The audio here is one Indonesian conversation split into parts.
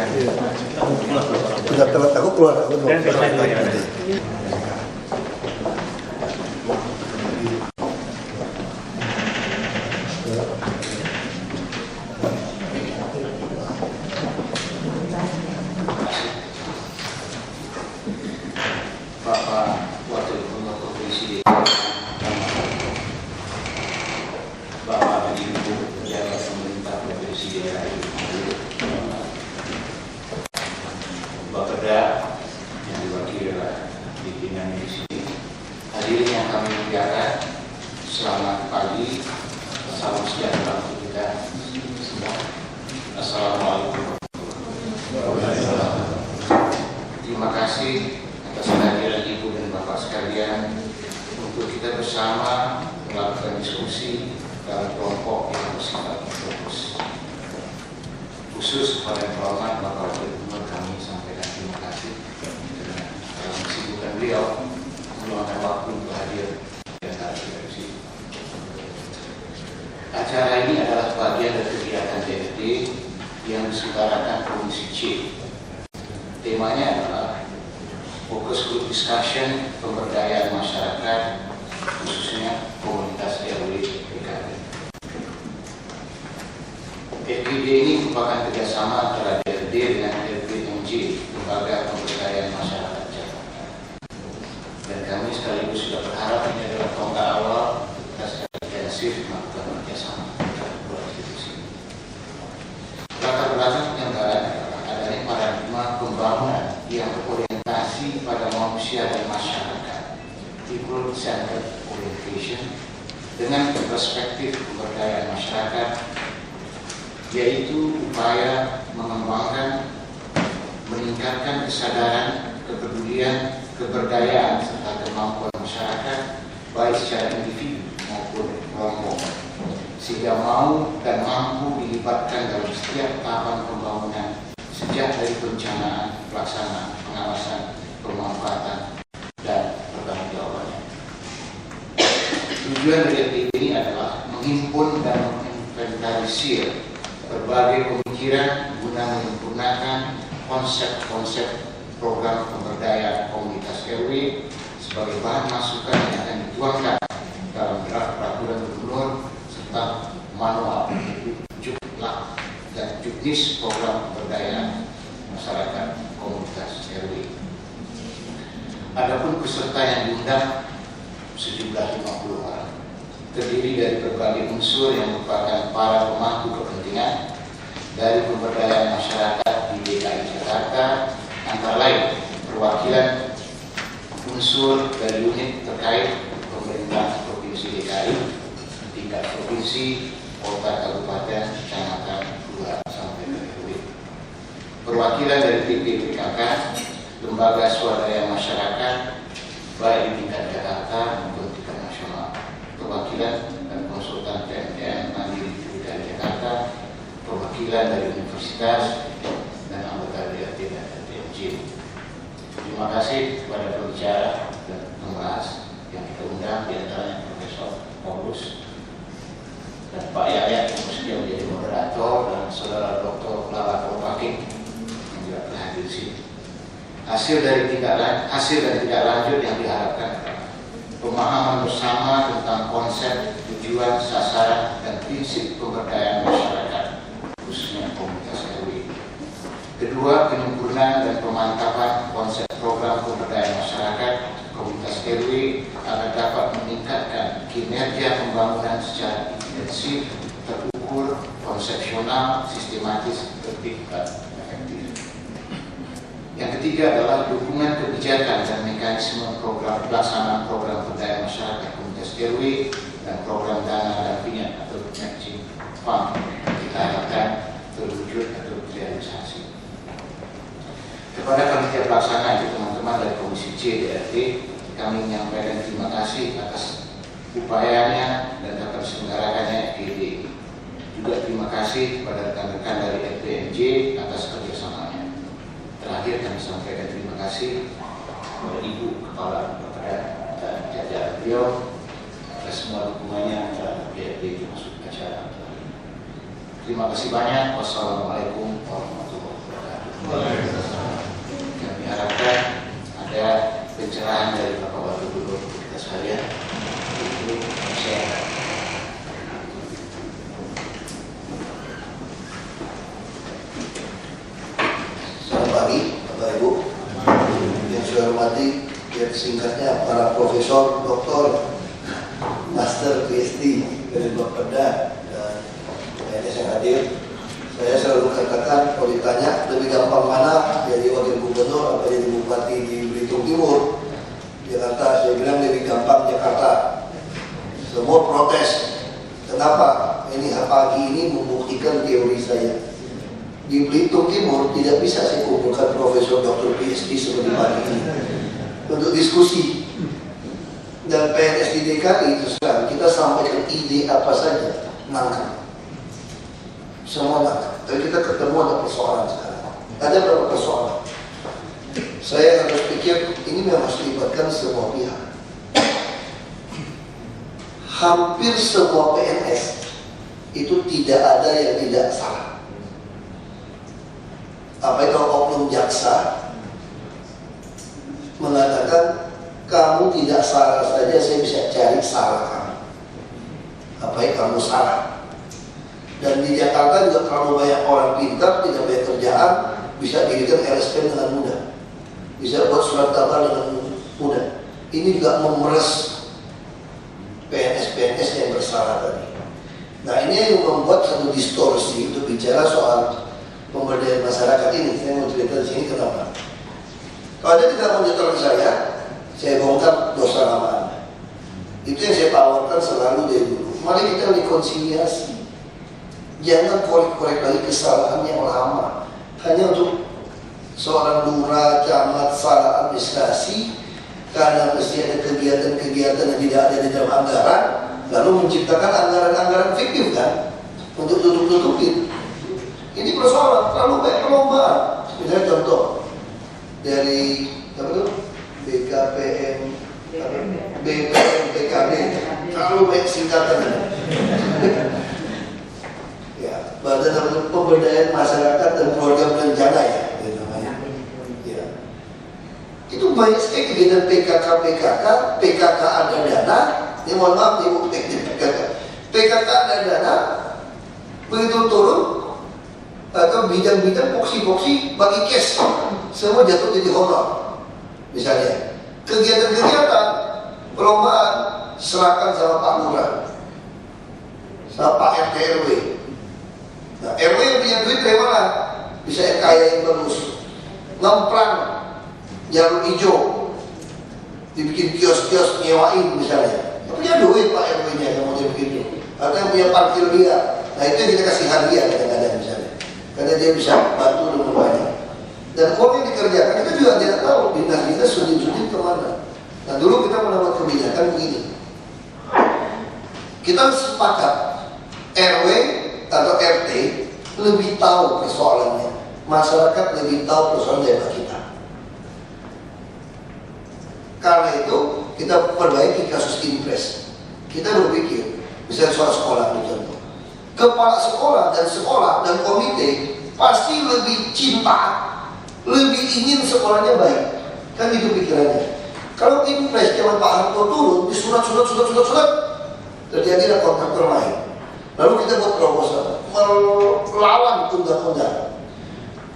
Udah telat, aku keluar. Bapak Wakil Gubernur Provinsi DKI, Bapak Ibu Pejabat Pemerintah Provinsi DKI, Bapeda yang diwakili oleh pimpinan di sini, hadirin yang kami muliakan, selamat pagi, salam sejahtera untuk kita semua. Assalamualaikum. Terima kasih atas kehadiran Ibu dan Bapak sekalian untuk kita bersama melakukan diskusi dalam kelompok yang bersifat fokus. Khusus kepada yang terhormat Bapak Wakil Gubernur, kami sampaikan terima kasih karena dalam kesibukan beliau meluangkan waktu untuk hadir di antara kita di sini. Acara ini adalah bagian dari kegiatan DFD yang diselenggarakan Komisi C. Temanya adalah fokus group discussion pemberdayaan masyarakat, khususnya komunitas RW PKB. FGD ini merupakan kerjasama antara DFD dengan LPMJ, Lembaga Pemberdayaan Masyarakat Jakarta. Dan kami sekaligus sudah berharap ini adalah tonggak awal kita secara intensif melakukan kerjasama antara dua institusi. Latar belakang penyelenggaraan adalah adanya paradigma pembangunan yang berorientasi pada manusia dan masyarakat, people-centered orientation, dengan perspektif pemberdayaan masyarakat, yaitu upaya mengembangkan, meningkatkan kesadaran, kepedulian, keberdayaan, serta kemampuan masyarakat, baik secara individu maupun kelompok, sehingga mau dan mampu dilibatkan dalam setiap tahapan pembangunan, sejak dari perencanaan, pelaksanaan, pengawasan, pemanfaatan, dan pertanggungjawabannya. Tujuan dari FGD ini adalah menghimpun dan menginventarisir berbagai pemikiran guna menyempurnakan konsep-konsep program pemberdayaan komunitas RW sebagai bahan masukan yang akan dituangkan dalam draft peraturan gubernur serta manual juklak dan juknis program pemberdayaan masyarakat komunitas RW. Adapun peserta yang diundang sejumlah 50 orang, terdiri dari berbagai unsur yang merupakan para pemangku kepentingan dari pemberdayaan masyarakat di DKI Jakarta, antara lain perwakilan unsur dari unit terkait pemerintah Provinsi DKI, tingkat provinsi, kota, kabupaten, kecamatan, kelurahan sampai ke RW. Perwakilan dari PPKK, lembaga swadaya masyarakat, baik di tingkat Jakarta maupun tingkat nasional. Perwakilan dan konsultan PMDN Mandiri DKI Jakarta, perwakilan dari universitas, dan anggota DRT dan LPMJ. Terima kasih kepada pembicara dan pembahas yang kita undang, di antaranya Profesor Paulus dan Pak Yayat yang mesti menjadi moderator, dan Saudara Dr. Lala Korpaking yang juga telah hadir di sini. Hasil dan tindak lanjut yang diharapkan adalah pemahaman bersama tentang konsep, tujuan, sasaran, dan prinsip pemberdayaan masyarakat, khususnya komunitas RW. Kedua, penyempurnaan dan pemantapan konsep program pemberdayaan masyarakat komunitas RW agar dapat meningkatkan kinerja pembangunan secara intensif, terukur, konsepsional, sistematis, tertib, dan efektif. Yang ketiga adalah dukungan kebijakan dan mekanisme program pelaksanaan program pemberdayaan masyarakat komunitas RW dan program dana dampingan atau matching fund kita harapkan terwujud atau terrealisasi. Kepada panitia pelaksana itu teman-teman dari Komisi C DRT, kami menyampaikan terima kasih atas upayanya dan dapat diselenggarakannya FGD. Juga terima kasih kepada rekan-rekan dari LPMJ atas kerjasamanya. Terakhir kami sampaikan terima kasih kepada Ibu Kepala Bapeda dan jajaran beliau atas semua dukungannya terhadap DRT termasuk acara. Terima kasih banyak. Wassalamualaikum warahmatullahi wabarakatuh. Kami harapkan ada pencerahan dari Bapak Wakil Gubernur kita sekalian. Itu saya. Selamat pagi, Bapak Ibu. Yang saya hormati, yang singkatnya para profesor, doktor, master, PhD dari Bapeda dan PNS yang hadir. Saya selalu katakan kalau ditanya lebih gampang mana jadi wakil gubernur atau jadi bupati di Belitung Timur, Jakarta, saya bilang lebih gampang Jakarta. Semua protes. Kenapa? Ini pagi ini membuktikan teori saya. Di Belitung Timur tidak bisa saya kumpulkan profesor doktor PhD seperti pagi ini untuk diskusi. Dan PNS di DKI itu sekarang kita sampaikan ide apa saja, nangkap. Semua nangkap. Tapi kita ketemu ada persoalan sekarang. Ada beberapa persoalan. Saya harus pikir ini memang harus melibatkan semua pihak. Hampir semua PNS itu tidak ada yang tidak salah. Apa itu oknum jaksa mengatakan kamu tidak salah saja, saya bisa cari salah kamu. Apa yang kamu salah? Dan di Jakarta juga terlalu banyak orang pintar, tidak banyak kerjaan, bisa dirikan RSP dengan mudah, bisa buat surat kabar dengan mudah. Ini juga memeras PNS-PNS yang bersalah tadi. Nah ini yang membuat satu distorsi untuk bicara soal pemberdayaan masyarakat ini. Saya mau cerita di sini kenapa. Kalau Anda tidak mau nyetor saya bongkar dosa lama Anda. Itu yang saya tawarkan selalu dari dulu. Mari kita rekonsiliasi. Jangan korek-korek lagi kesalahan yang lama. Hanya untuk seorang lurah, camat, salah administrasi, karena mesti ada kegiatan-kegiatan yang tidak ada di dalam anggaran, lalu menciptakan anggaran-anggaran fiktif kan, untuk tutup-tutupin. Ini persoalan, terlalu banyak perlombaan. Misalnya contoh dari apa itu? BKPM, BKB, terlalu banyak singkatan. Ya, Badan Pemberdayaan Masyarakat dan Keluarga Berencana ya, namanya. Ya. Itu banyak sekali kegiatan PKK ada dana. Ini mohon maaf nih PKK ada dana, begitu turun atau bidang-bidang boksi bagi cash, semua jatuh jadi honor. Misalnya kegiatan-kegiatan perlombaan serahkan sama Pak Lurah, sama Pak RT RW. Nah, RW yang punya duit dari mana? Bisa kaya yang bagus, ngemplang jarum hijau, dibikin kios-kios nyewain misalnya. Yang punya duit Pak RW-nya yang mau dibikin itu, atau yang punya parkir dia. Nah itu yang kita kasih hadiah kadang-kadang misalnya, karena dia bisa bantu dengan banyak. Dan uang yang dikerjakan kita juga tidak tahu dinas kita sudin-sudin kemana. Nah dulu kita mendapat kebijakan begini, kita sepakat RW atau RT lebih tahu persoalannya, masyarakat lebih tahu persoalan daerah kita. Karena itu kita perbaiki kasus impres. Kita berpikir, misalnya soal sekolah contoh, kepala sekolah dan komite pasti lebih cinta, lebih ingin sekolahnya baik, kan itu pikirannya. Kalau impres zaman Pak Harto turun di surat, terjadilah kontraktor lain. Lalu kita buat proposal melawan undang-undang.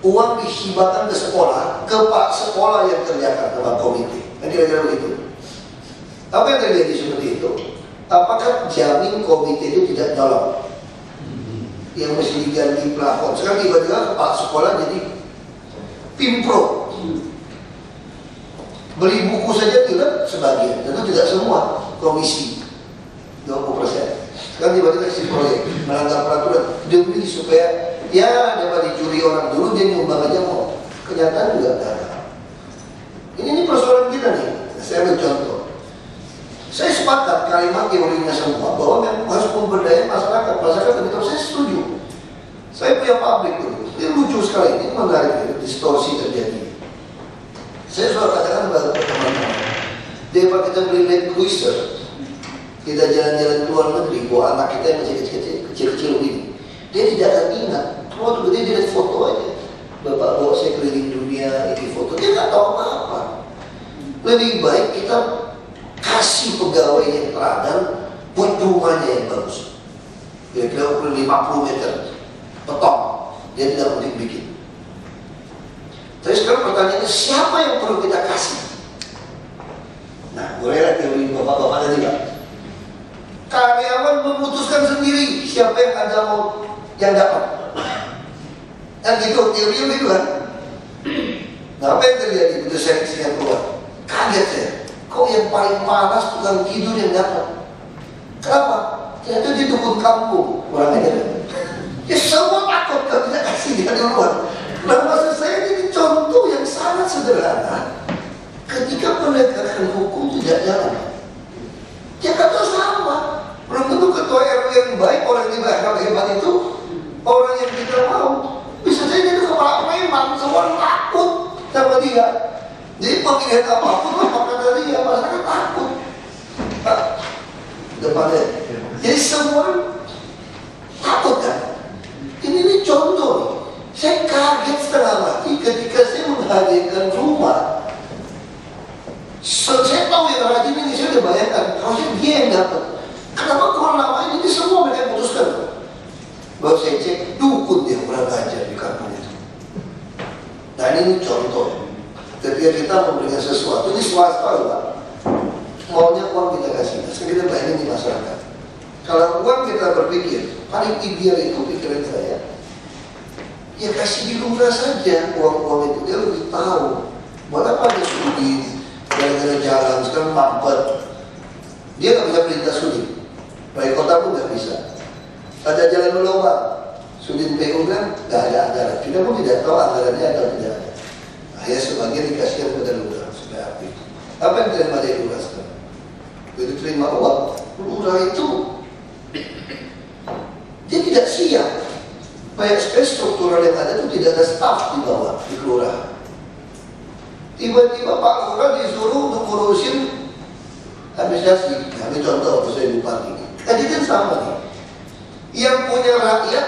Uang dihibahkan ke sekolah, ke Pak sekolah yang kerjakan ke Pak komite. Kan kira-kira begitu. Apa yang terjadi seperti itu? Apakah jamin komite itu tidak nyolong? Yang mesti diganti plafon. Sekarang tiba-tiba Pak sekolah jadi pimpro. Beli buku saja tidak sebagian, tentu tidak semua, komisi 20%. Sekarang tiba-tiba si proyek melanggar peraturan demi supaya ya dapat dicuri orang dulu, dia nyumbang aja mau. Kenyataan juga ada. Ini persoalan kita nih. Saya mencontoh. Saya sepakat kalimat teorinya semua bahwa memang harus pemberdayaan masyarakat. Masyarakat itu saya setuju. Saya punya pabrik dulu. Ini lucu sekali, ini menarik, distorsi terjadi. Saya selalu katakan kepada teman-teman, daripada kita beli Land Cruiser, kita jalan-jalan ke luar negeri, bawa anak kita yang masih kecil-kecil begini, dia tidak akan ingat. Waktu gede dia lihat foto aja. Bapak bawa saya keliling dunia, ini foto, dia nggak tahu apa-apa. Lebih baik kita kasih pegawai yang teladan buat rumahnya yang bagus. Kira-kira ukuran 50 meter beton, dia tidak mungkin bikin. Tapi sekarang pertanyaannya, siapa yang perlu kita kasih? Nah, boleh teori bapak-bapak tadi Pak. Karyawan memutuskan sendiri siapa yang ada mau yang dapat. Kan gitu, teorinya gitu kan. Nah, apa yang terjadi begitu seleksinya keluar? Kaget saya. Kok yang paling panas tukang tidur yang dapat? Kenapa? Ternyata di dukun kampung. Orang aja. Ya semua takut kalau tidak kasih dia duluan. Nah, maksud saya ini contoh yang sangat sederhana. Ketika penegakan hukum tidak jalan, Jakarta sama. Belum tentu ketua RW yang baik, orang yang hebat itu orang yang kita mau. Bisa jadi itu kepala preman, semua takut sama dia. Jadi pemilihan apapun apa kata dia, masyarakat takut. Nah, depannya. Jadi semua takut kan? Ini contoh nih. Saya kaget setengah mati ketika saya menghadirkan rumah. Saya tahu yang rajin ini, saya udah bayangkan harusnya dia yang dapat. Kenapa kalau nama ini semua mereka putuskan? Baru saya cek, dukun dia kurang ajar di kampung itu. Nah ini contoh. Ketika kita memberikan sesuatu, ini swasta loh Pak. Maunya uang kita kasih, sekarang kita bayangin di masyarakat. Kalau uang kita berpikir, paling ideal itu pikiran saya, ya kasih di lurah saja uang-uang itu, dia lebih tahu. Buat apa dia sudin, gara-gara jalan, sekarang mampet. Dia nggak bisa perintah sudin, baik kota pun nggak bisa. Ada jalan berlubang, sudin PU kan nggak ada anggaran. Kita pun tidak tahu anggarannya ada atau tidak ada. Akhirnya sebagian dikasihkan kepada lurah supaya aktif. Apa yang terima dari lurah sekarang? Begitu terima uang, lurah itu dia tidak siap. Banyak sekali struktural yang ada itu tidak ada staf di bawah, di kelurahan. Tiba-tiba Pak Lurah disuruh untuk ngurusin administrasi. Nah, ini contoh waktu saya bupati. Tadi kan sama nih. Yang punya rakyat,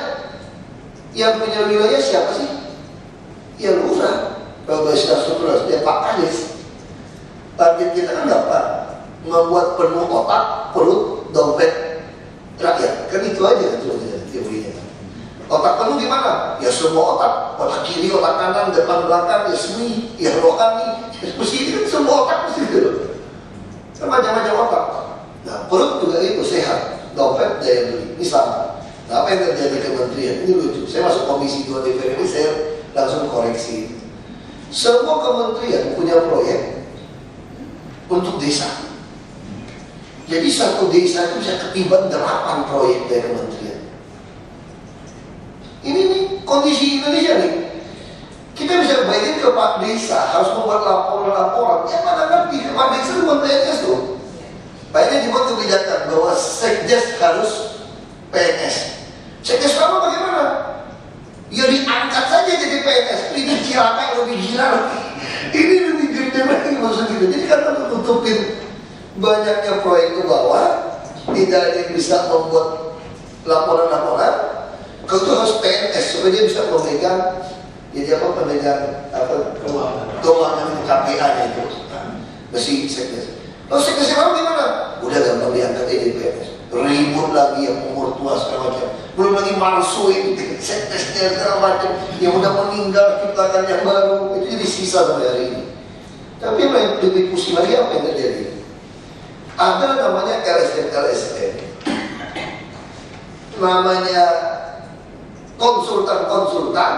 yang punya wilayah siapa sih? Ya Lurah. Kalau bahasa struktural, dia Pak Kades. Target kita kan dapat membuat penuh otak, perut, dompet rakyat. Kan itu aja teorinya. Otak penuh gimana? Ya semua otak kiri, otak kanan, depan belakang, ya seni, ya rohani, mesti itu kan semua otak mesti gitu. Kan macam-macam otak. Nah perut juga itu sehat, dompet daya beli, ini sama. Nah apa yang terjadi kementerian? Ini lucu. Saya masuk komisi 2 DPR ini, saya langsung koreksi. Semua kementerian punya proyek untuk desa. Jadi satu desa itu bisa ketiban 8 proyek dari kementerian. Ini nih kondisi Indonesia nih. Kita bisa bayangin ke Pak Desa harus membuat laporan-laporan. Ya mana ngerti ke Pak Desa itu buat PNS tuh. Bayangin dibuat kebijakan bahwa Sekdes harus PNS. Sekdes kamu bagaimana? Ya diangkat saja jadi PNS. Ini cilaka yang lebih gila. Ini lebih gede lagi maksud gitu. Jadi kan untuk tutupin banyaknya proyek ke bawah, tidak ada yang bisa membuat laporan-laporan. Kalau itu harus PNS supaya dia bisa memegang, jadi apa pemegang apa keuangan KPA-nya itu, mesti Sekdes. Lalu Sekdes kamu gimana? Udah gampang diangkat jadi PNS. Ribut lagi yang umur tua segala macam. Belum lagi malsuin Sekdesnya segala macam. Yang udah meninggal ciptakan yang baru itu jadi sisa sampai hari ini. Tapi yang lebih pusing lagi apa yang terjadi? Ada namanya LSM, namanya konsultan-konsultan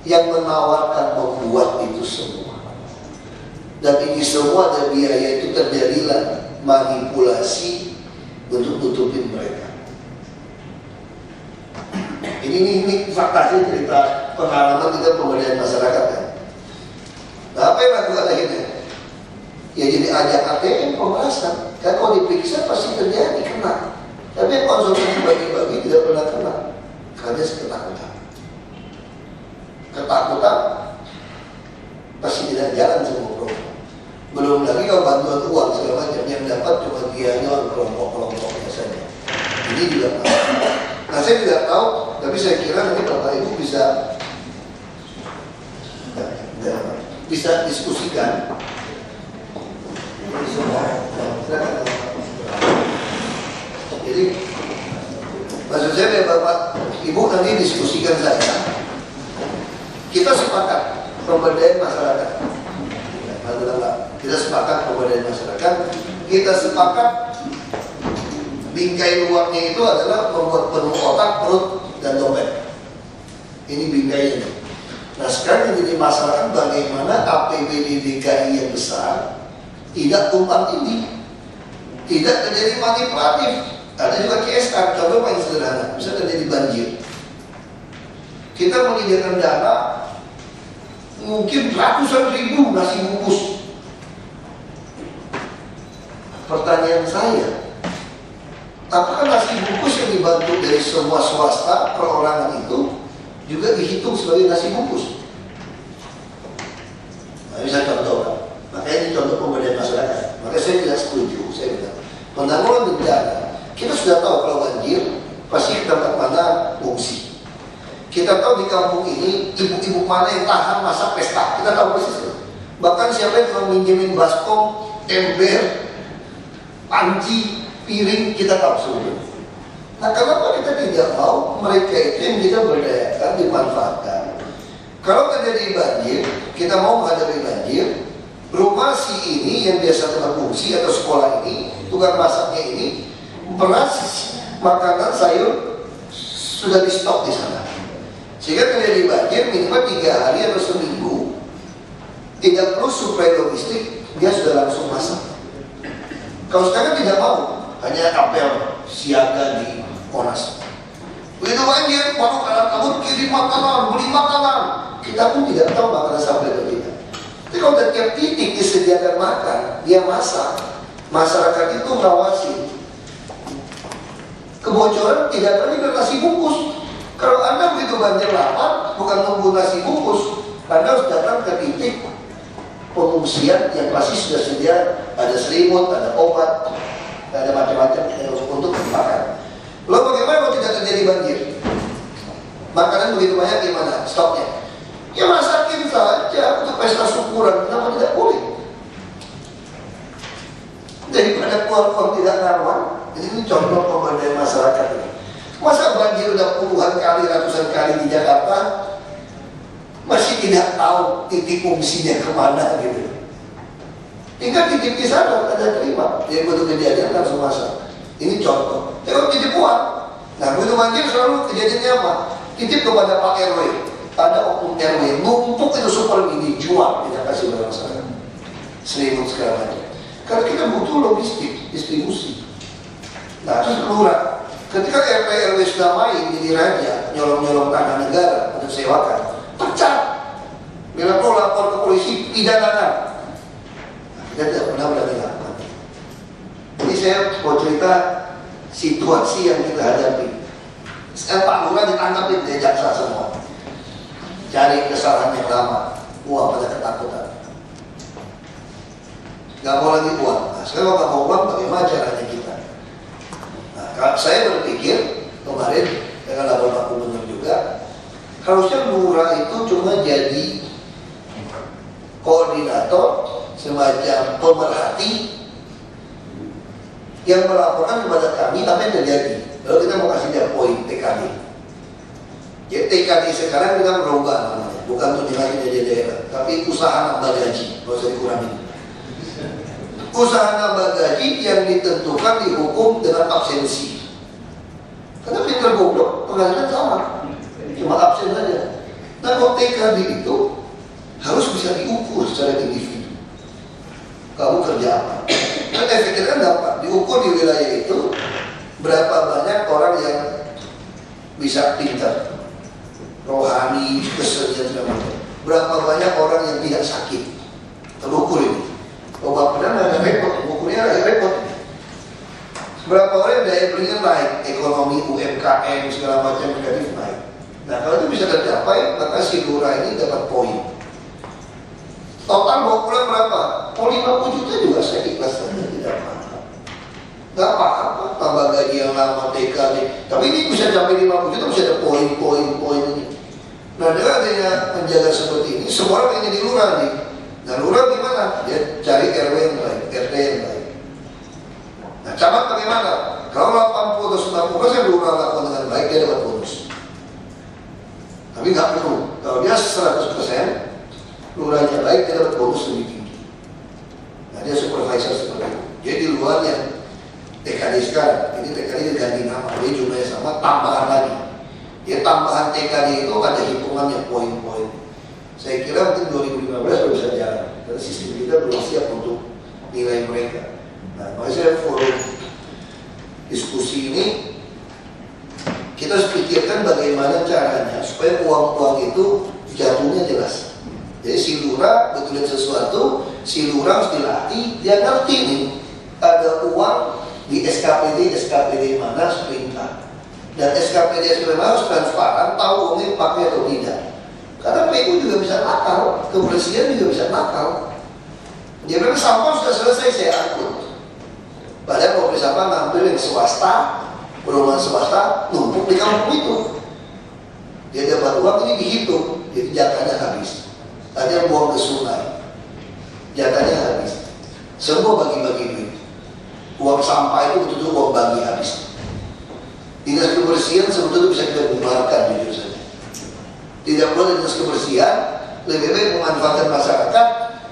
yang menawarkan membuat itu semua. Dan ini semua ada biaya itu terjadilah manipulasi untuk tutupin mereka. Ini fakta sih, cerita pengalaman kita pemberdayaan masyarakat kan. Nah apa yang lakukan akhirnya? Ya jadi ajak ATM pembahasan. Kan kalau diperiksa pasti terjadi kena. Tapi yang konsultan bagi-bagi tidak pernah kena. Karena ketakutan. Ketakutan pasti tidak jalan semua program. Belum lagi kalau bantuan uang segala macam yang dapat cuma dia kelompok-kelompoknya saja. Ini juga masalah. Nah saya tidak tahu, tapi saya kira nanti Bapak Ibu bisa bisa diskusikan. Jadi maksud saya Bapak Ibu nanti diskusikan saya. Kita sepakat pemberdayaan masyarakat. Kita sepakat pemberdayaan masyarakat. Kita sepakat bingkai luarnya itu adalah membuat penuh otak, perut, dan dompet. Ini bingkainya. Nah sekarang jadi masyarakat bagaimana APBD DKI yang besar tidak tumpang tindih, tidak terjadi manipulatif. Ada juga CSR, contoh paling sederhana, misalnya terjadi banjir. Kita menyediakan dana mungkin ratusan ribu nasi bungkus. Pertanyaan saya, apakah nasi bungkus yang dibantu dari semua swasta perorangan itu juga dihitung sebagai nasi bungkus? Nah, bisa contoh, makanya ini contoh pemberdayaan masyarakat. Makanya saya tidak setuju. Saya bilang penanggulangan bencana, kita sudah tahu kalau banjir pasti ke tempat mana fungsi. Kita tahu di kampung ini ibu-ibu mana yang tahan masa pesta, kita tahu persis. Bahkan siapa yang meminjemin baskom, ember, panci, piring, kita tahu semuanya. Nah kenapa kita tidak mau mereka itu yang kita berdayakan, dimanfaatkan? Kalau terjadi banjir, kita mau menghadapi banjir, rumah si ini yang biasa tempat fungsi atau sekolah ini, tukang masaknya ini, beras, makanan, sayur sudah di stok di sana. Sehingga terjadi banjir minimal 3 hari atau seminggu, tidak perlu suplai logistik, dia sudah langsung masak. Kalau sekarang tidak mau, hanya apel siaga di Monas. Begitu banjir, baru kalah-kabut kirim makanan, beli makanan. Kita pun tidak tahu makanan sampai ke kita. Tapi kalau tiap titik disediakan makan, dia masak. Masyarakat itu ngawasi. Kebocoran tidak ada di nasi bungkus. Kalau Anda begitu banjir lapar, bukan nunggu nasi bungkus, Anda harus datang ke titik pengungsian yang pasti sudah sedia, ada selimut, ada obat, ada macam-macam untuk makan. Lalu bagaimana kalau tidak terjadi banjir? Makanan begitu banyak gimana stoknya? Ya masakin saja untuk pesta syukuran, kenapa tidak boleh? Daripada keluar tidak karuan, ini contoh pemberdayaan masyarakat ini. Masa banjir udah puluhan kali, ratusan kali di Jakarta, masih tidak tahu titik fungsinya kemana gitu. Tinggal titip di sana, ada terima. Jadi begitu kejadian langsung masak. Ini contoh. Kalau titip uang, nah begitu banjir selalu kejadiannya apa? Titip kepada Pak RW. Ada oknum RW, numpuk itu super mini, jual, tidak kasih barang masyarakat. Selimut segala macam. Karena kita butuh logistik, distribusi. Nah terus lurah. Ketika RW sudah main jadi raja, nyolong-nyolong tanah negara untuk sewakan, pecat. Bila perlu lapor ke polisi, pidanakan. Kita tidak pernah berani lakukan. Jadi saya mau cerita situasi yang kita hadapi. Sekarang Pak Lurah ditangkapin dari jaksa semua. Cari kesalahan yang lama. Wah, pada ketakutan. Gak mau lagi uang. Nah, sekarang kalau gak mau uang, bagaimana caranya kita? Nah, saya berpikir kemarin dengan lapor Pak Gubernur juga, harusnya Lurah itu cuma jadi koordinator, semacam pemerhati yang melaporkan kepada kami apa yang terjadi. Lalu kita mau kasih dia poin TKD. Jadi TKD sekarang kita merubah namanya, bukan untuk lagi jadi daerah, tapi usaha nambah gaji, nggak usah dikurangi. Usaha nambah gaji yang ditentukan dihukum dengan absensi. Karena pinter goblok, pengadilan sama, cuma absen saja. Nah kalau TKD itu harus bisa diukur secara individu. Kamu kerja apa? Dan efeknya kan dapat diukur di wilayah itu berapa banyak orang yang bisa pintar, rohani, kesenian segala macam. Berapa banyak orang yang tidak sakit, terukur ini. Kalau Bapak pernah ada repot, ukurnya ada repot. Berapa orang yang daya belinya naik, ekonomi UMKM segala macam negatif naik. Nah kalau itu bisa tercapai, maka si Lurah ini dapat poin. Total mau pulang berapa? Oh 50 juta juga saya ikhlas saja, tidak apa-apa. Gak apa-apa, tambah gaji yang lama TKD. Tapi ini bisa sampai 50 juta, bisa ada poin-poin ini. Nah dengan adanya menjaga seperti ini, semua orang ini di Lurah nih. RW yang baik, RT yang baik. Nah, camat bagaimana? Kalau 80 atau 90% lurah lakukan dengan baik, dia dapat bonus. Tapi nggak perlu. Kalau dia 100%, lurahnya baik, dia dapat bonus lebih tinggi. Nah, dia supervisor seperti itu. Jadi di luarnya TKD sekarang, ini TKD diganti nama, dia jumlahnya sama, tambahan lagi. Dia tambahan TKD itu ada hitungannya poin-poin. Saya kira mungkin 2015 baru bisa jalan, karena sistem kita belum siap untuk nilai mereka. Nah, makanya saya forum diskusi ini, kita harus pikirkan bagaimana caranya supaya uang-uang itu jatuhnya jelas. Jadi si lurah betulin sesuatu, si lurah harus dilatih, dia ngerti nih, ada uang di SKPD mana perintah. Dan SKPD mana harus transparan, tahu uangnya pakai atau tidak. Karena PU juga bisa nakal, kebersihan juga bisa nakal. Dia bilang sampah sudah selesai, saya angkut. Padahal mau sampah ngambil yang swasta, perumahan swasta, numpuk di kampung itu. Dia dapat uang ini dihitung, jadi jatahnya habis. Tadi yang buang ke sungai, jatahnya habis. Semua bagi-bagi duit. Uang sampah itu betul-betul uang bagi habis. Dinas kebersihan sebetulnya bisa kita bubarkan, jujur saja. Tidak boleh dinas kebersihan, lebih baik memanfaatkan masyarakat.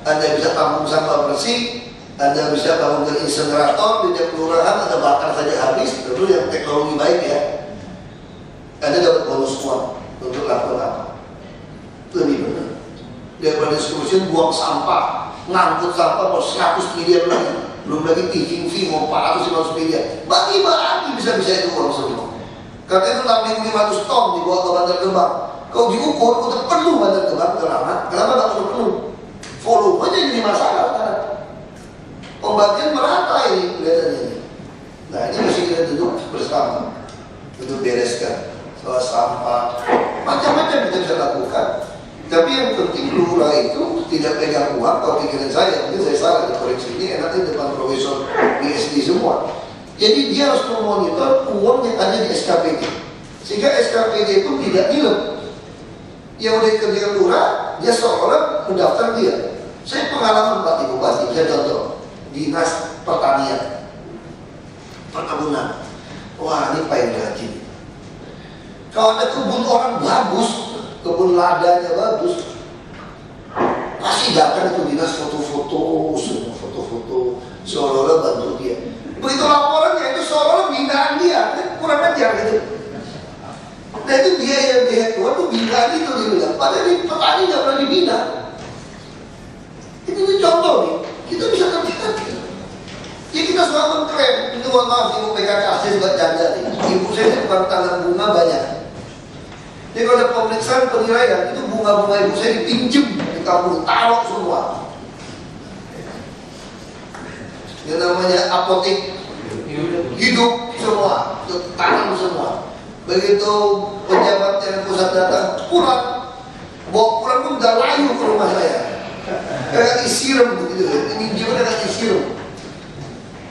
Anda bisa tampung sampah bersih, Anda bisa bangun insenerator di tiap kelurahan, Anda bakar saja habis. Tentu yang teknologi baik ya. Anda dapat bonus uang untuk lakukan apa? Lebih benar. Daripada dinas kebersihan buang sampah, ngangkut sampah mau 100 miliar lagi, belum lagi tipping fee mau 400-500 miliar. Bagi-bagi bisa-bisa itu uang semua. Katanya itu 6.500 ton dibawa ke Bantar Gebang. Kalau diukur, udah penuh Bantar Gebang, kenapa nggak penuh? Volumenya jadi masalah kan? Pembagian merata ini kelihatannya ini. Nah ini mesti kita duduk bersama untuk bereskan soal sampah, macam-macam kita bisa lakukan. Tapi yang penting lurah itu tidak pegang uang. Kalau pikiran saya, mungkin saya salah di koreksi ini, enaknya depan profesor PSD semua. Jadi dia harus memonitor uang yang ada di SKPD, sehingga SKPD itu tidak nilai. Yang udah kerja lurah, dia seolah mendaftar dia. Saya pengalaman Pak Ibu Bupati, saya contoh dinas pertanian, perkebunan. Wah ini paling rajin. Kalau ada kebun orang bagus, kebun ladanya bagus, pasti datang itu dinas foto-foto, semua foto-foto, seolah-olah bantu dia. Begitu laporannya itu seolah-olah binaan dia, kurang ajar gitu. Nah itu biaya Tuhan itu binaan itu dia bilang. Padahal di petani nggak pernah dibina. Itu contoh nih, kita bisa kerjakan. Ya kita suka mengklaim, itu mohon maaf ibu PKK, saya juga janda nih. Ibu saya bukan tanam bunga banyak. Jadi kalau ada pemeriksaan penilaian, itu bunga-bunga ibu saya dipinjem di kampung, taruh semua. Yang namanya apotek hidup semua, tanam semua. Begitu pejabat yang pusat datang, pulang, bawa pulang pun udah layu ke rumah saya. Kayak disiram begitu, ini gimana kayak disiram.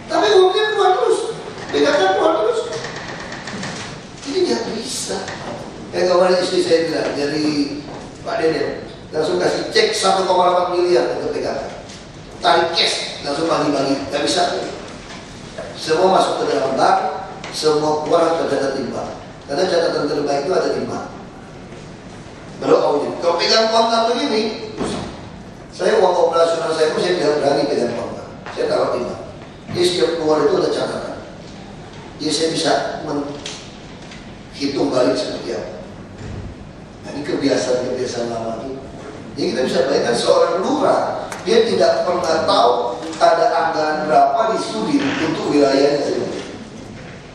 Tapi uangnya keluar terus, pegangan keluar terus. Ini nggak bisa. Kayak kemarin istri saya bilang dari Pak Deden, langsung kasih cek 1,8 miliar untuk pegangan. Tarik cash, langsung bagi-bagi, nggak bisa. Semua masuk ke dalam bank, semua keluar ke data timbangan. Karena catatan terbaik itu ada di bank. Baru audit. Kalau pegang uang bank begini, saya uang operasional saya pun saya tidak berani pegang uang bank. Saya taruh di bank. Jadi setiap keluar itu ada catatan. Jadi saya bisa menghitung balik seperti apa. Nah ini kebiasaan lama itu. Jadi kita bisa bayangkan seorang lurah, dia tidak pernah tahu ada anggaran berapa di studi untuk wilayahnya sendiri.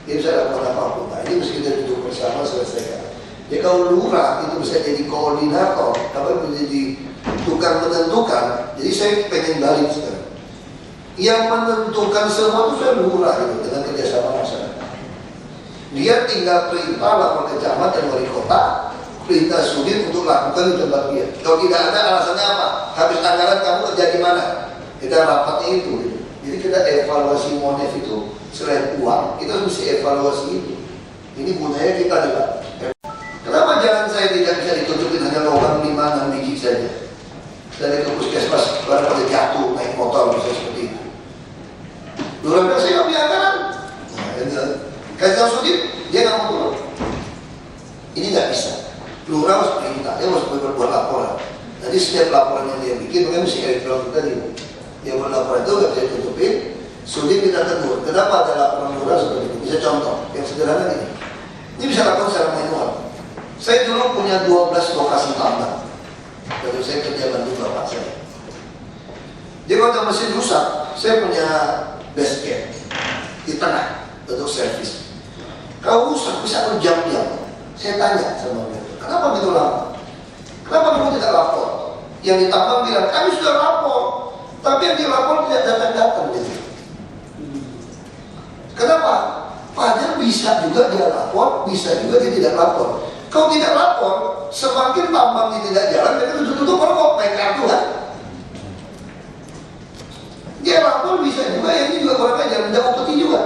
Dia bisa lakukan apapun. Nah ini mesti kita duduk bersama selesaikan. Jadi kalau lurah itu bisa jadi koordinator, tapi menjadi tukang menentukan. Jadi saya pengen balik sekarang. Yang menentukan semua itu saya lurah itu dengan kerjasama masyarakat. Dia tinggal perintah lapor ke camat dan wali kota, perintah sudin untuk lakukan di tempat dia. Kalau tidak ada alasannya apa? Habis anggaran kamu kerja di mana? Kita rapatnya itu. Jadi kita evaluasi Monef itu selain uang, kita harus mesti evaluasi itu. Ini gunanya kita juga. Kenapa jalan saya tidak bisa ditutupin hanya lubang 5-6 biji saja? Dari ke puskesmas, baru pada jatuh naik motor misalnya seperti Lurah harus perintah, dia harus berbuat laporan. Jadi setiap laporan yang dia bikin, makanya mesti elektronik tadi. Dia buat laporan itu nggak bisa ditutupin, sulit kita tegur. Kenapa ada laporan lurah seperti itu? Bisa contoh, yang sederhana ini. Ini bisa lakukan secara manual. Saya dulu punya 12 lokasi tambang. Lalu saya kerja bantu bapak saya. Jadi kalau ada mesin rusak, saya punya base camp di tengah untuk servis. Kalau rusak bisa berjam-jam. Saya tanya sama dia, kenapa begitu lama? Kenapa kamu tidak lapor? Yang ditambang bilang, kami sudah lapor, tapi yang dilapor tidak datang-datang. Gitu. Kenapa? Padahal bisa juga dia lapor, bisa juga dia tidak lapor. Kalau tidak lapor, semakin tambang dia tidak jalan, mereka tutup-tutup rokok, naik kartu kan? Dia lapor bisa juga, yang ini juga kurang ajar, tidak upeti juga.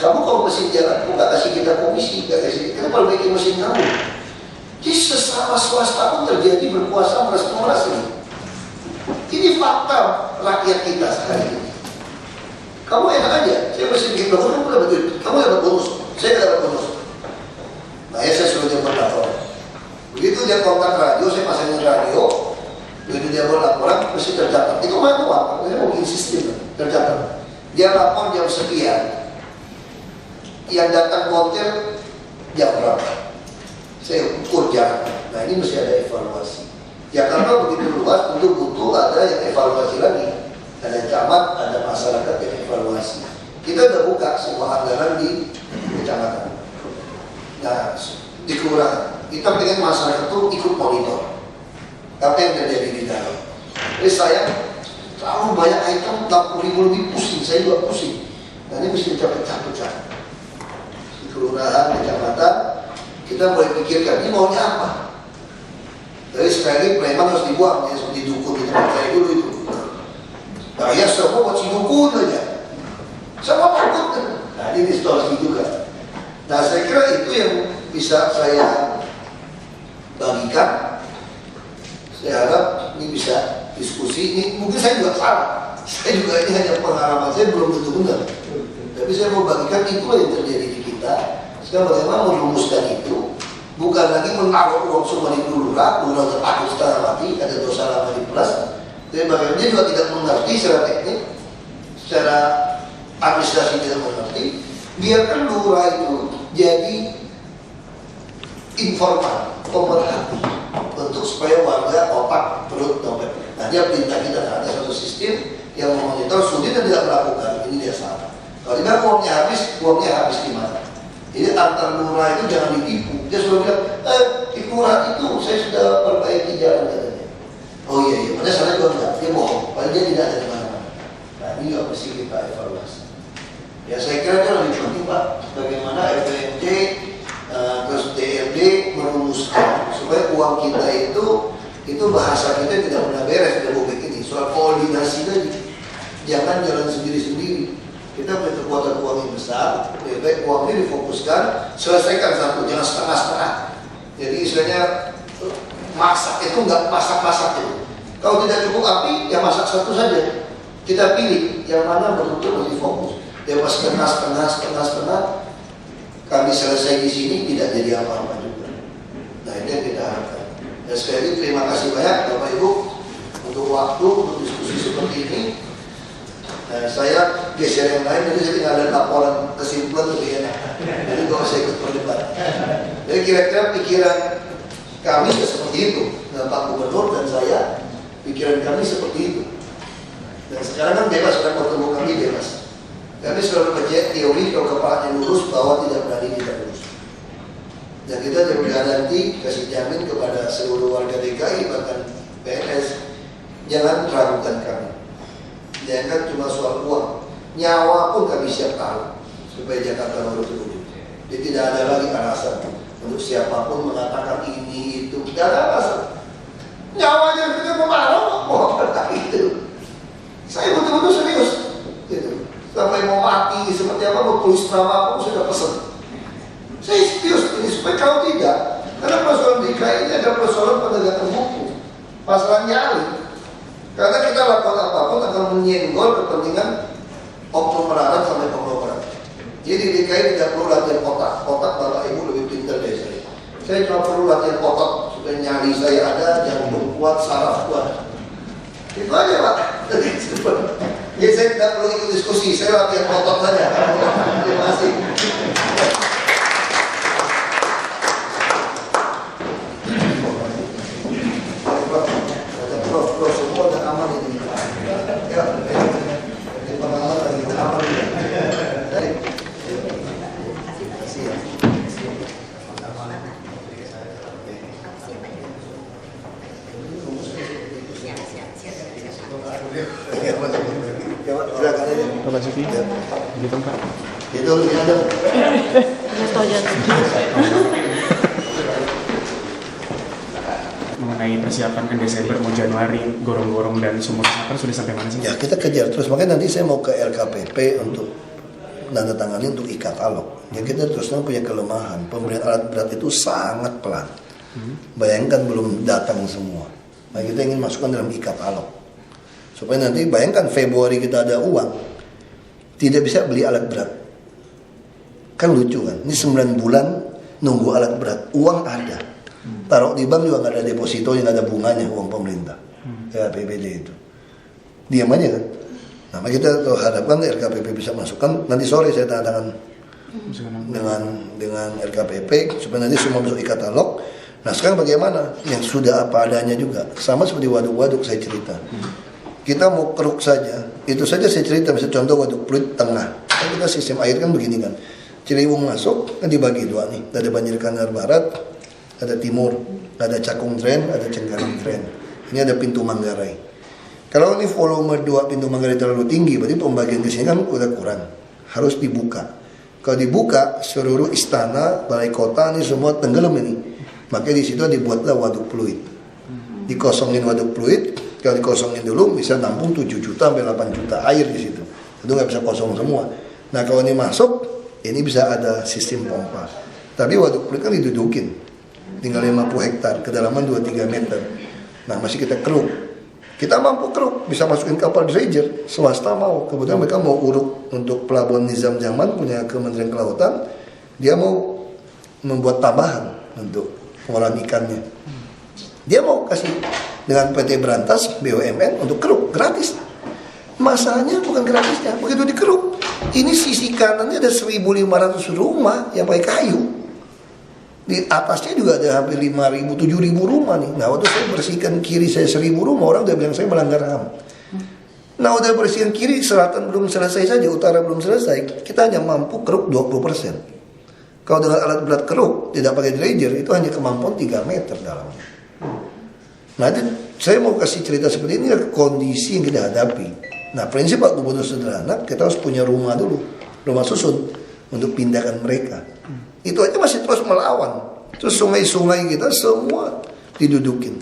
Kamu kalau mesin jalan, kok gak kasih kita komisi, gak kasih, kita perbaiki mesin kamu. Jadi sesama swasta pun terjadi berkuasa merestorasi. Ini fakta rakyat kita sekarang ini. Kamu enak aja, saya mesin gitu, kamu dapat duit, kamu dapat bonus, saya dapat bonus. Nah ya saya suruh dia buat laporan. Begitu dia kontak radio, saya pasangin radio. Begitu dia buat laporan, mesti tercatat. Itu manual, saya mau bikin sistem tercatat. Dia lapor jam sekian. Yang datang konter jam berapa? Saya ukur jarak. Nah ini mesti ada evaluasi. Jakarta begitu luas, tentu butuh ada yang evaluasi lagi. Ada camat, ada masyarakat yang evaluasi. Kita udah buka semua anggaran di kecamatan. Nah di kelurahan, kita pengen masyarakat itu ikut monitor apa yang terjadi di dalam. Jadi saya terlalu banyak item, 60.000 lebih pusing, saya juga pusing. Nah ini mesti capek-capek. Kelurahan, kecamatan, kita mulai pikirkan ini maunya apa. Jadi sekali memang harus dibuang ya, seperti dukun itu kayak dulu itu. Nah ya semua buat si dukun aja, semua takut. Nah ini distorsi juga. Nah saya kira itu yang bisa saya bagikan. Saya harap ini bisa diskusi. Ini mungkin saya juga salah. Saya juga ini hanya pengalaman saya belum tentu benar. Tapi saya mau bagikan itu yang terjadi di kita. Sekarang bagaimana merumuskan itu, bukan lagi menaruh uang semua di lurah takut setengah mati, ada dosa lama di plus. Tapi bagaimana dia juga tidak mengerti secara teknik, secara administrasi tidak mengerti. Biarkan lurah itu jadi informal, pemerhati untuk supaya warga otak, perut, dompet. Nah dia perintah kita ada satu sistem yang memonitor sulit dan tidak melakukan, ini dia salah. Kalau tidak uangnya habis di mana? Jadi antar lurah itu jangan ditipu. Dia sudah bilang, di lurah itu saya sudah perbaiki jalan katanya. Oh iya, padahal sana juga enggak, dia bohong. Padahal dia tidak ada di mana-mana. Nah ini juga mesti kita evaluasi. Ya saya kira itu lebih penting Pak, bagaimana FPMJ terus DRD merumuskan supaya uang kita itu bahasa kita tidak pernah beres di Republik ini. Soal koordinasi tadi, jangan jalan sendiri-sendiri. Kita punya kekuatan uang yang besar, lebih baik uangnya difokuskan, selesaikan satu, jangan setengah-setengah. Jadi istilahnya masak itu enggak masak-masak itu. Kalau tidak cukup api, ya masak satu saja. Kita pilih yang mana betul-betul lebih fokus. Dia pas setengah, kami selesai di sini tidak jadi apa-apa juga. Nah itu yang kita harapkan. Dan sekali lagi terima kasih banyak Bapak Ibu untuk waktu untuk diskusi seperti ini. Nah, saya geser yang lain, jadi saya tinggal ada laporan kesimpulan lebih enak. Jadi kalau saya ikut berdebat. Jadi kira-kira pikiran kami ya seperti itu. Nah, Pak Gubernur dan saya, pikiran kami seperti itu. Dan sekarang kan bebas, sudah bertemu kami bebas. Kami selalu percaya teori kalau kepalanya lurus, bahwa tidak berani tidak lurus. Dan kita garanti kasih jamin kepada seluruh warga DKI bahkan PNS, jangan ragukan kami. Jangan cuma soal uang, nyawa pun kami siap taruh supaya Jakarta baru terwujud. Jadi tidak ada lagi alasan untuk siapapun mengatakan ini itu, tidak ada alasan. Nyawanya kita memarah, mau apa itu? Saya betul-betul serius. Gitu. Sampai mau mati seperti apa, mau tulis nama pun sudah pesan. Saya serius ini supaya kalau tidak, karena persoalan DKI ini ada persoalan penegakan hukum, masalah nyali. Karena kita lakukan apapun akan menyenggol kepentingan oknum melarat sampai konglomerat. Jadi DKI tidak perlu latihan otak. Otak Bapak Ibu lebih pintar dari saya. Saya cuma perlu latihan otot supaya nyali saya ada, jantung kuat, saraf kuat. Itu aja Pak. Jadi saya tidak perlu ikut diskusi, saya latihan otot saja. Terima kasih. Prof semua udah aman ini. Ya, ini pengalaman lagi aman ini. Pak Basuki, gitu Pak. Itu ada. Mengenai persiapan kan Desember mau Januari, gorong-gorong dan sumur resapan sudah sampai mana sih? Ya kita kejar terus, makanya nanti saya mau ke LKPP untuk tanda tangani untuk e-katalog. Ya kita terus punya kelemahan, pemberian alat berat itu sangat pelan. Bayangkan belum datang semua. Nah kita ingin masukkan dalam e-katalog. Supaya nanti bayangkan Februari kita ada uang, tidak bisa beli alat berat. Kan lucu kan, ini 9 bulan nunggu alat berat, uang ada. Taruh di bank juga nggak ada deposito, nggak ada bunganya uang pemerintah. Ya PBD itu. Diam aja kan. Nah kita harapkan LKPP bisa masukkan, nanti sore saya tanda tangan dengan LKPP supaya nanti semua masuk e-katalog. Nah sekarang bagaimana? Yang sudah apa adanya juga, sama seperti waduk-waduk saya cerita. Kita mau keruk saja, itu saja saya cerita. Misalnya contoh waduk Pluit Tengah, kan kita sistem air kan begini kan, Ciliwung masuk kan dibagi dua nih, ada Banjir Kanal Barat, ada Timur, ada Cakung Drain, ada Cengkareng Drain. Ini ada pintu Manggarai. Kalau ini volume 2 pintu Manggarai terlalu tinggi, berarti pembagian ke sini kan udah kurang, harus dibuka. Kalau dibuka, seluruh istana, balai kota ini semua tenggelam ini. Makanya di situ dibuatlah waduk Pluit. Dikosongin waduk Pluit. Kalau dikosongin dulu bisa nampung 7 juta sampai 8 juta air di situ. Itu nggak bisa kosong semua. Nah kalau ini masuk, ini bisa ada sistem pompa. Tapi waduk Pluit kan didudukin, tinggal 50 hektar, kedalaman 2-3 meter. Nah masih kita keruk. Kita mampu keruk, bisa masukin kapal dredger, swasta mau. Kebetulan mereka mau uruk untuk pelabuhan Nizam Zaman punya Kementerian Kelautan. Dia mau membuat tambahan untuk pengolahan ikannya. Dia mau kasih dengan PT Berantas BUMN untuk keruk gratis. Masalahnya bukan gratisnya, begitu dikeruk, ini sisi kanannya ada 1.500 rumah yang pakai kayu. Di atasnya juga ada hampir 5.000, 7.000 rumah nih. Nah waktu saya bersihkan kiri saya 1.000 rumah, orang udah bilang saya melanggar HAM. Nah udah bersihkan kiri, selatan belum selesai saja, utara belum selesai, kita hanya mampu keruk 20%. Kalau dengan alat berat keruk, tidak pakai dredger, itu hanya kemampuan 3 meter dalamnya. Nah itu saya mau kasih cerita seperti ini, kondisi yang kita hadapi. Nah prinsip Pak Gubernur sederhana, kita harus punya rumah dulu, rumah susun untuk pindahkan mereka. Itu aja masih terus melawan. Terus sungai-sungai kita semua didudukin.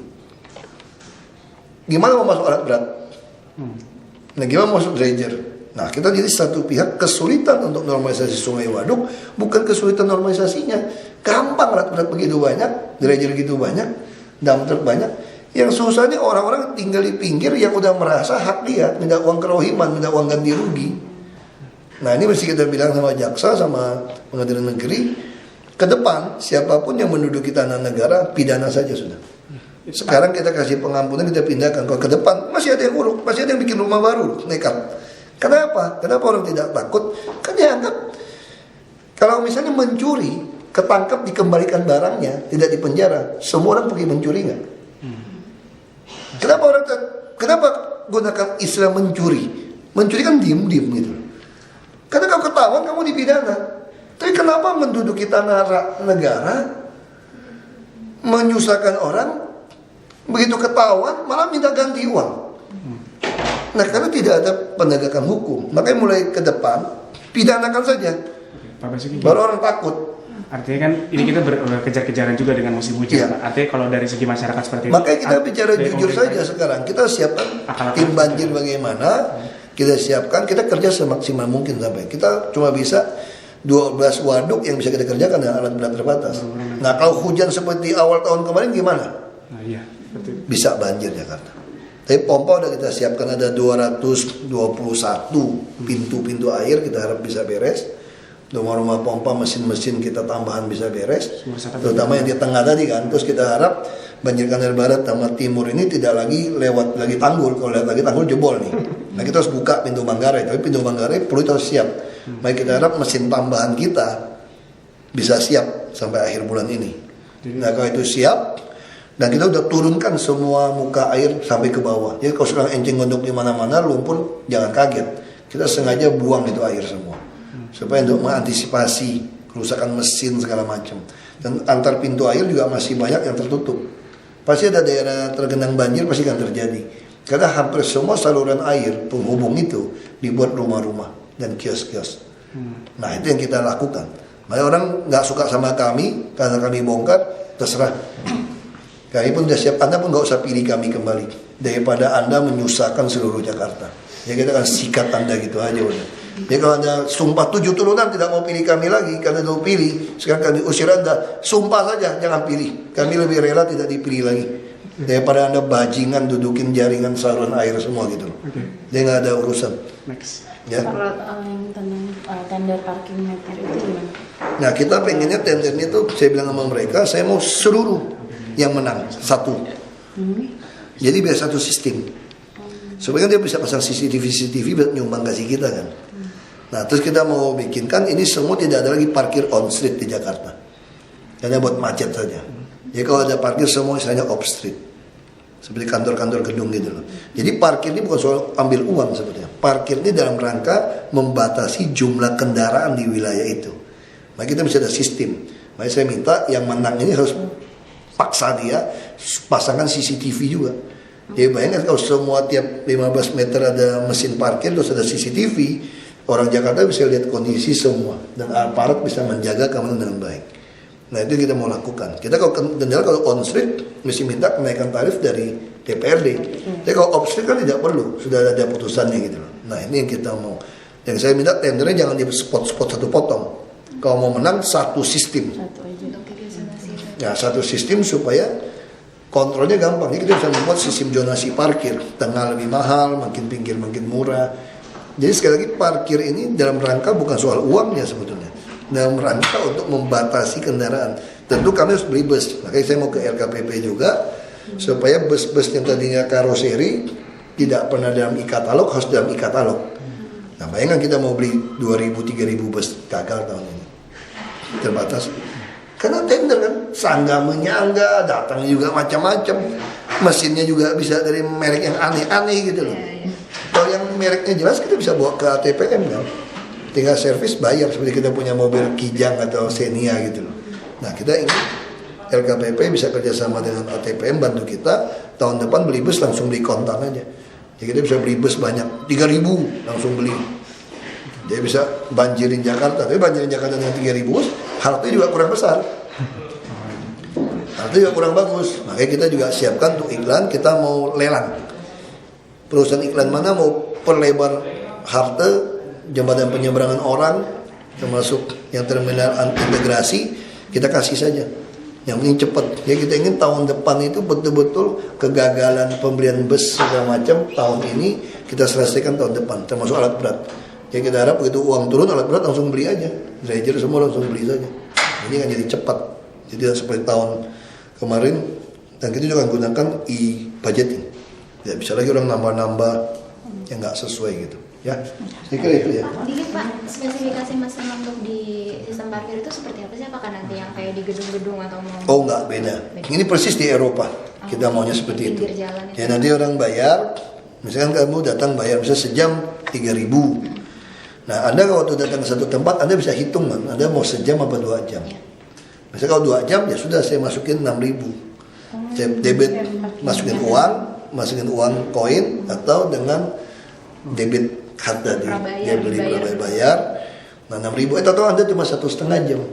Gimana mau masuk alat berat? Nah gimana mau masuk dredger? Nah kita jadi satu pihak kesulitan untuk normalisasi sungai waduk, bukan kesulitan normalisasinya. Gampang alat berat begitu banyak, dredger gitu banyak, dump truck banyak. Yang susahnya orang-orang tinggal di pinggir yang udah merasa hak dia, minta uang kerohiman, minta uang ganti rugi. Nah ini mesti kita bilang sama jaksa, sama pengadilan negeri, ke depan siapapun yang menduduki tanah negara pidana saja sudah. Sekarang kita kasih pengampunan, kita pindahkan. Kalau ke depan masih ada yang uruk, masih ada yang bikin rumah baru, nekat. Kenapa? Kenapa orang tidak takut? Kan dianggap kalau misalnya mencuri, ketangkap dikembalikan barangnya, tidak dipenjara, semua orang pergi mencuri nggak? Kenapa gunakan istilah mencuri? Mencuri kan diem-diem gitu. Karena kalau ketahuan kamu dipidana. Tapi kenapa menduduki tanah negara, menyusahkan orang, begitu ketahuan malah minta ganti uang? Nah karena tidak ada penegakan hukum, makanya mulai ke depan pidanakan saja. Pak Basuki, baru orang takut. Artinya kan ini kita berkejar-kejaran juga dengan musim hujan. Iya. Artinya kalau dari segi masyarakat seperti itu. Makanya kita bicara jujur saja sekarang. Kita siapkan tim banjir bagaimana. Kita siapkan, kita kerja semaksimal mungkin sampai. Kita cuma bisa 12 waduk yang bisa kita kerjakan dengan alat berat terbatas. Nah kalau hujan seperti awal tahun kemarin gimana? Nah, iya, betul. Bisa banjir Jakarta. Tapi pompa udah kita siapkan, ada 221 pintu-pintu air, kita harap bisa beres. Rumah-rumah pompa, mesin-mesin kita tambahan bisa beres, Sumur resapan terutama yang di tengah tadi kan. Terus kita harap banjir kanal barat sama timur ini tidak lagi lewat lagi Tanggul. Kalau lewat lagi Tanggul jebol nih. Nah kita harus buka pintu Manggarai, tapi pintu Manggarai perlu kita harus siap. Baik, kita harap mesin tambahan kita bisa siap sampai akhir bulan ini. Nah kalau itu siap, dan kita udah turunkan semua muka air sampai ke bawah. Jadi kalau sekarang encing gondok di mana-mana, lumpur, jangan kaget. Kita sengaja buang itu air semua, supaya untuk mengantisipasi kerusakan mesin segala macam. Dan antar pintu air juga masih banyak yang tertutup. Pasti ada daerah tergenang banjir, pasti akan terjadi. Karena hampir semua saluran air penghubung itu dibuat rumah-rumah dan kios-kios. Nah itu yang kita lakukan. Banyak orang nggak suka sama kami karena kami bongkar, terserah. Kami pun sudah siap, Anda pun nggak usah pilih kami kembali. Daripada Anda menyusahkan seluruh Jakarta. Ya kita akan sikat Anda gitu aja udah. Jadi kalau Anda sumpah 7 turunan tidak mau pilih kami lagi, karena mau pilih, sekarang kami usir Anda, sumpah saja jangan pilih. Kami lebih rela tidak dipilih lagi. Daripada Anda bajingan dudukin jaringan saluran air semua gitu. Dia nggak ada urusan. Next. Ya. Kalau yang tentang tender parking meter itu gimana? Nah kita pengennya tendernya tuh, saya bilang sama mereka, saya mau seluruh yang menang satu. Jadi biar satu sistem. Supaya kan dia bisa pasang CCTV buat nyumbang kasih kita kan. Nah terus kita mau bikinkan ini semua tidak ada lagi parkir on street di Jakarta. Hanya buat macet saja. Jadi kalau ada parkir semua misalnya off street. Seperti kantor-kantor gedung gitu loh. Jadi parkir ini bukan soal ambil uang sebetulnya. Parkir ini dalam rangka membatasi jumlah kendaraan di wilayah itu. Maka kita bisa ada sistem. Makanya saya minta yang menang ini harus paksa dia pasangkan CCTV juga. Jadi bayangkan kalau semua tiap 15 meter ada mesin parkir terus ada CCTV, orang Jakarta bisa lihat kondisi semua dan aparat bisa menjaga keamanan dengan baik. Nah itu kita mau lakukan. Kita kalau on street mesti minta kenaikan tarif dari DPRD. Tapi kalau off street kan tidak perlu, sudah ada putusannya gitu loh. Nah ini yang kita mau. Yang saya minta tendernya jangan di spot-spot satu potong. Kalau mau menang satu sistem. Satu aja. Ya satu sistem supaya kontrolnya gampang. Jadi kita bisa membuat sistem zonasi parkir. Tengah lebih mahal, makin pinggir makin murah. Jadi sekali lagi parkir ini dalam rangka bukan soal uangnya sebetulnya. Dalam rangka untuk membatasi kendaraan. Tentu kami harus beli bus. Makanya saya mau ke LKPP juga supaya bus-bus yang tadinya karoseri tidak pernah dalam e-katalog harus dalam e-katalog. Nah bayangkan kita mau beli 2.000-3.000 bus, gagal tahun ini. Terbatas. Karena tender kan, sanggamenya enggak, datang juga macam-macam. Mesinnya juga bisa dari merek yang aneh-aneh gitu loh. Kalau yang mereknya jelas kita bisa bawa ke ATPM kan. Tinggal servis bayar seperti kita punya mobil Kijang atau Xenia gitu loh. Nah kita ingin LKPP bisa kerjasama dengan ATPM bantu kita tahun depan beli bus langsung beli kontan aja. Jadi kita bisa beli bus banyak 3.000 langsung beli. Dia bisa banjirin Jakarta, tapi banjirin Jakarta dengan 3.000 bus halatnya juga kurang besar. Halatnya juga kurang bagus. Makanya kita juga siapkan untuk iklan, kita mau lelang. Perusahaan iklan mana mau perlebar halte jembatan penyeberangan orang termasuk yang terminal integrasi kita kasih saja yang penting cepat ya. Kita ingin tahun depan itu betul-betul kegagalan pembelian bus segala macam tahun ini kita selesaikan tahun depan termasuk alat berat ya. Kita harap begitu uang turun alat berat langsung beli aja, dredger semua langsung beli saja. Ini kan jadi cepat jadi seperti tahun kemarin. Dan kita juga gunakan e-budgeting ya, bisa lagi orang nambah-nambah yang nggak sesuai gitu. Ya, saya kira itu ya. Dikit Pak, spesifikasi mesin untuk di sistem parkir itu seperti apa sih? Apakah nanti yang kayak di gedung-gedung atau mau? Oh enggak, beda. Ini persis di Eropa. Kita maunya seperti itu. Ya nanti orang bayar, misalkan kamu datang bayar misalnya sejam 3.000. Nah Anda kalau datang ke satu tempat Anda bisa hitung kan, Anda mau sejam apa 2 jam. Misalnya kalau 2 jam ya sudah saya masukin 6.000. Saya debit masukin uang koin atau dengan debit card tadi, dia beli bayar. Nah 6.000 atau Anda cuma 1,5 jam,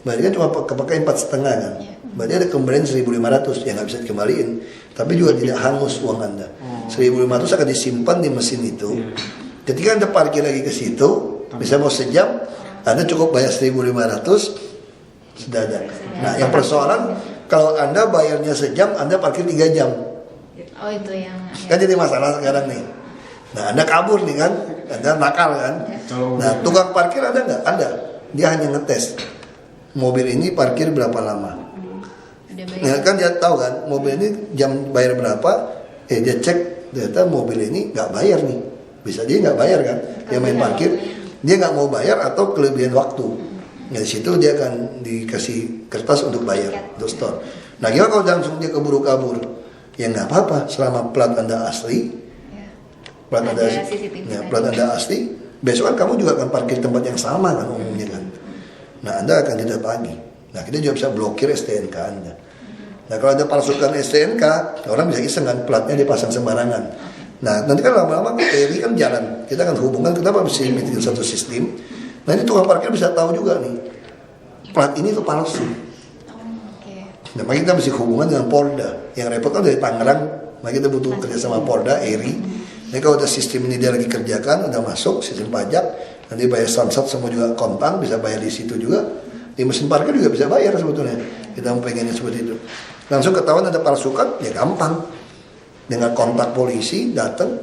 berarti kan cuma kepakai 4,5 kan, berarti ada kembalian 1.500 yang nggak bisa dikembaliin, tapi juga tidak hangus uang Anda. 1.500 akan disimpan di mesin itu. Ketika Anda parkir lagi ke situ, bisa mau sejam, Anda cukup bayar 1.500 sudah ada. Nah yang persoalan kalau Anda bayarnya sejam, Anda parkir 3 jam. Oh itu yang Kan jadi masalah sekarang nih. Nah Anda kabur nih kan, Anda nakal kan. Nah tukang parkir ada nggak? Ada. dia hanya ngetes mobil ini parkir berapa lama. Ada Nah, kan dia tahu kan mobil ini jam bayar berapa, dia cek ternyata mobil ini nggak bayar nih, bisa dia nggak bayar kan, dia main parkir, dia nggak mau bayar atau kelebihan waktu. Nah, di situ dia akan dikasih kertas untuk bayar, untuk store. Nah, gimana kalau langsung dia keburu kabur? Ya nggak apa-apa, selama plat Anda asli, plat Anda, plat Anda asli, besok kan kamu juga akan parkir tempat yang sama kan umumnya kan. Nah, Anda akan tidak pagi. Nah, kita juga bisa blokir STNK Anda. Nah, kalau ada palsukan STNK, orang bisa iseng kan, platnya dipasang sembarangan. Nah, nanti kan lama-lama ERI kan jalan. Kita akan hubungkan, kenapa mesti bikin satu sistem. Nah, ini tukang parkir bisa tahu juga nih, plat ini tuh palsu. Nah, makanya kita mesti hubungan dengan Polda. Yang repot kan dari Tangerang, makanya kita butuh kerjasama Polda, ERI. Jadi kalau ada sistem ini dia lagi kerjakan, udah masuk sistem pajak, nanti bayar samsat semua juga kontan, bisa bayar di situ juga. Di mesin parkir juga bisa bayar sebetulnya. Kita mau pengennya seperti itu. Langsung ketahuan ada palsukan, ya gampang. Dengan kontak polisi, datang,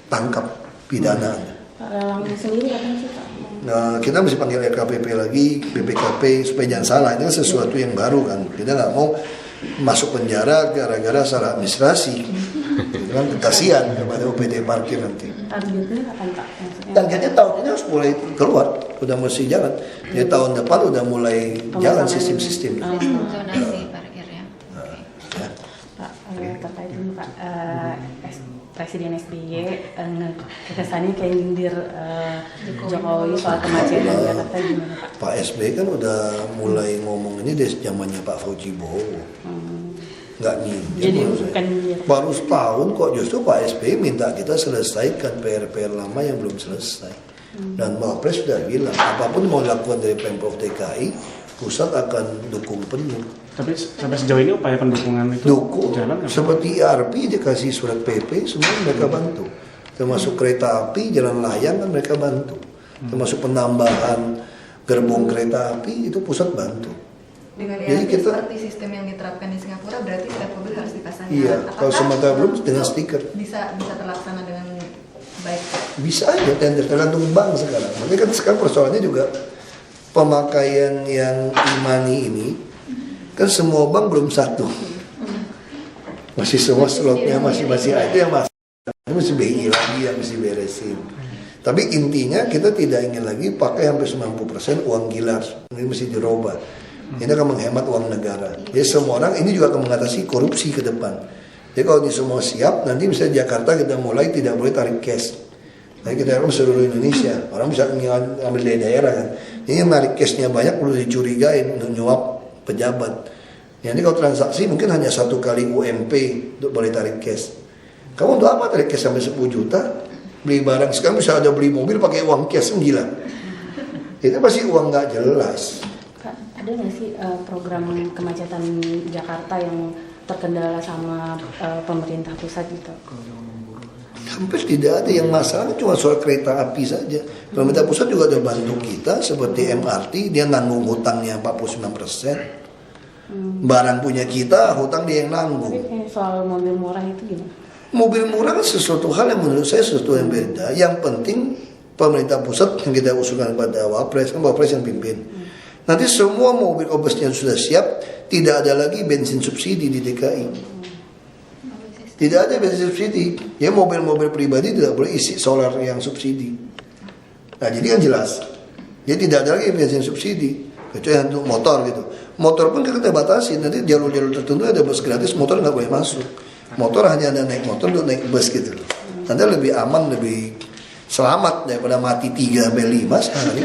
tangkap pidana. Pak Lelang sendiri katanya sih Pak. Nah, kita mesti panggil LKPP lagi, BPKP, supaya jangan salah. Ini kan sesuatu yang baru kan. Kita nggak mau masuk penjara gara-gara salah administrasi. Itu kan kasihan kepada OPD parkir nanti. Targetnya kapan Pak? Maksudnya Targetnya tahun ini harus mulai keluar, udah mesti jalan. Jadi tahun depan udah mulai jalan sistem-sistem. zonasi parkir ya. Ya. Pak, terkait ini Pak, Presiden SBY kesannya kayak nyindir Jokowi soal kemacetan di Jakarta gimana Pak? Pak SBY kan udah mulai ngomong ini dari zamannya Pak Fauji Bowo. Nggak nyindir. Jadi menurut saya. bukan nyindir. Baru setahun kok justru Pak SBY minta kita selesaikan PR-PR lama yang belum selesai. Dan Pak Pres sudah bilang apapun mau dilakukan dari Pemprov DKI, pusat akan dukung penuh. Tapi sampai sejauh ini upaya pendukungan itu Dukung. jalan nggak? Seperti IRP dikasih surat PP, semua mereka bantu. Termasuk kereta api, jalan layang kan mereka bantu. Termasuk penambahan gerbong kereta api itu pusat bantu. Dengan Jadi IRP kita- seperti sistem yang diterapkan di Singapura, berarti setiap mobil harus dipasang. Iya, kalau sementara belum dengan stiker. Bisa terlaksana dengan baik. Bisa aja tender, tergantung bank sekarang. Makanya kan sekarang persoalannya juga pemakaian yang e-money ini kan semua bank belum satu. Masih semua slotnya masih itu yang masih itu mesti BI lagi yang mesti beresin. Tapi intinya kita tidak ingin lagi pakai hampir 90% uang gilar. Ini mesti dirubah. Ini akan menghemat uang negara. Jadi semua orang ini juga akan mengatasi korupsi ke depan. Jadi kalau ini semua siap, nanti misalnya Jakarta kita mulai tidak boleh tarik cash. Nah, kita harus seluruh Indonesia. Orang bisa ngambil dari daerah kan. Ini yang narik cashnya banyak perlu dicurigain untuk nyuap pejabat. Jadi kalau transaksi mungkin hanya 1 kali UMP untuk boleh tarik cash. Kamu untuk apa tarik cash sampai 10 juta? Beli barang sekarang bisa ada beli mobil pakai uang cash, gila. Itu pasti uang nggak jelas. Kak, ada nggak sih program kemacetan Jakarta yang terkendala sama pemerintah pusat gitu? Hampir tidak ada yang masalah, cuma soal kereta api saja. Pemerintah pusat juga ada bantu kita seperti MRT, dia nanggung hutangnya 49%. Barang punya kita, hutang dia yang nanggung. Tapi kayak soal mobil murah itu gimana? Mobil murah kan sesuatu hal yang menurut saya sesuatu yang beda. Yang penting pemerintah pusat yang kita usulkan kepada Wapres, kan Wapres yang pimpin. Nanti semua mobil obesnya sudah siap, tidak ada lagi bensin subsidi di DKI. Tidak ada bensin subsidi. Ya mobil-mobil pribadi tidak boleh isi solar yang subsidi. Nah jadi kan jelas. Jadi tidak ada lagi bensin subsidi. Kecuali untuk motor gitu. Motor pun kita batasi. Nanti jalur-jalur tertentu ada bus gratis, motor nggak boleh masuk. Motor hanya ada naik motor untuk naik bus gitu. Nanti lebih aman, lebih selamat daripada mati 3-5 sehari.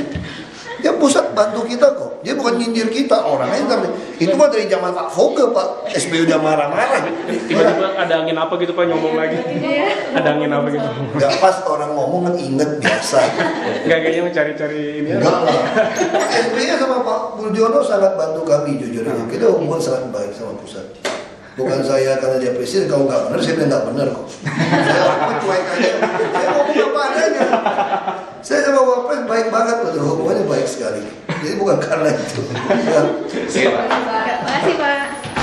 Dia pusat bantu kita kok. Dia bukan nyindir kita, orangnya tapi itu mah dari zaman Pak Foke, Pak SBY udah marah-marah. Tiba-tiba ada angin apa gitu Pak nyomong lagi? Ada angin apa gitu? Gak pas orang ngomong kan inget biasa. Nggak kayaknya mencari-cari ini. Enggak lah. Pak SBY sama Pak Budiono sangat bantu kami jujur aja. Kita hubungan sangat baik sama pusat. Bukan saya karena dia presiden, kalau nggak benar saya bilang nggak benar kok. Saya orang cuek aja. Saya ngomong apa adanya. Saya sama Wapres baik banget, hubungannya baik sekali. Jadi bukan karena itu. Terima kasih